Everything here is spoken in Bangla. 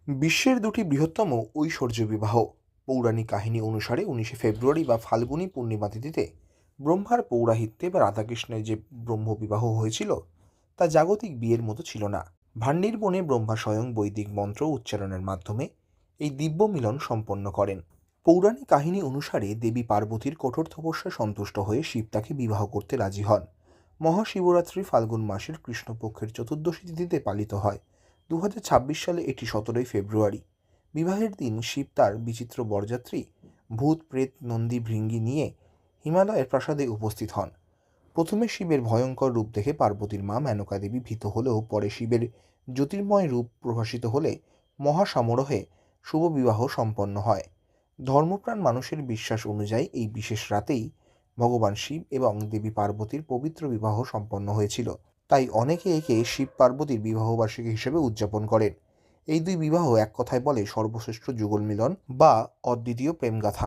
বিশ্বের দুটি বৃহত্তম ঐশ্বর্য বিবাহ। পৌরাণিক কাহিনী অনুসারে 19শে ফেব্রুয়ারি বা ফাল্গুনী পূর্ণিমা তিথিতে ব্রহ্মার পৌরাহিত্যে বা রাধাকৃষ্ণের যে ব্রহ্মবিবাহ হয়েছিল তা জাগতিক বিয়ের মতো ছিল না। ভান্ডির বনে ব্রহ্মা স্বয়ং বৈদিক মন্ত্র উচ্চারণের মাধ্যমে এই দিব্য মিলন সম্পন্ন করেন। পৌরাণিক কাহিনী অনুসারে দেবী পার্বতীর কঠোর তপস্যা সন্তুষ্ট হয়ে শিব তাকে বিবাহ করতে রাজি হন। মহাশিবরাত্রি ফাল্গুন মাসের কৃষ্ণপক্ষের চতুর্দশী তিথিতে পালিত হয়। 2026 সালে এটি 17ই ফেব্রুয়ারি। বিবাহের দিন শিব তার বিচিত্র বরযাত্রী ভূত প্রেত নন্দী ভৃঙ্গি নিয়ে হিমালয়ের প্রাসাদে উপস্থিত হন। প্রথমে শিবের ভয়ঙ্কর রূপ দেখে পার্বতীর মা মেনকা দেবী ভীত হলেও পরে শিবের জ্যোতির্ময় রূপ প্রকাশিত হলে মহাসমারোহে শুভ বিবাহ সম্পন্ন হয়। ধর্মপ্রাণ মানুষের বিশ্বাস অনুযায়ী এই বিশেষ রাতেই ভগবান শিব এবং দেবী পার্বতীর পবিত্র বিবাহ সম্পন্ন হয়েছিল। তাই অনেকে একে শিব পার্বতীর বিবাহবার্ষিকী হিসেবে উদযাপন করেন। এই দুই বিবাহ এক কথায় বলে সর্বশ্রেষ্ঠ যুগল মিলন বা অদ্বিতীয় প্রেমগাথা।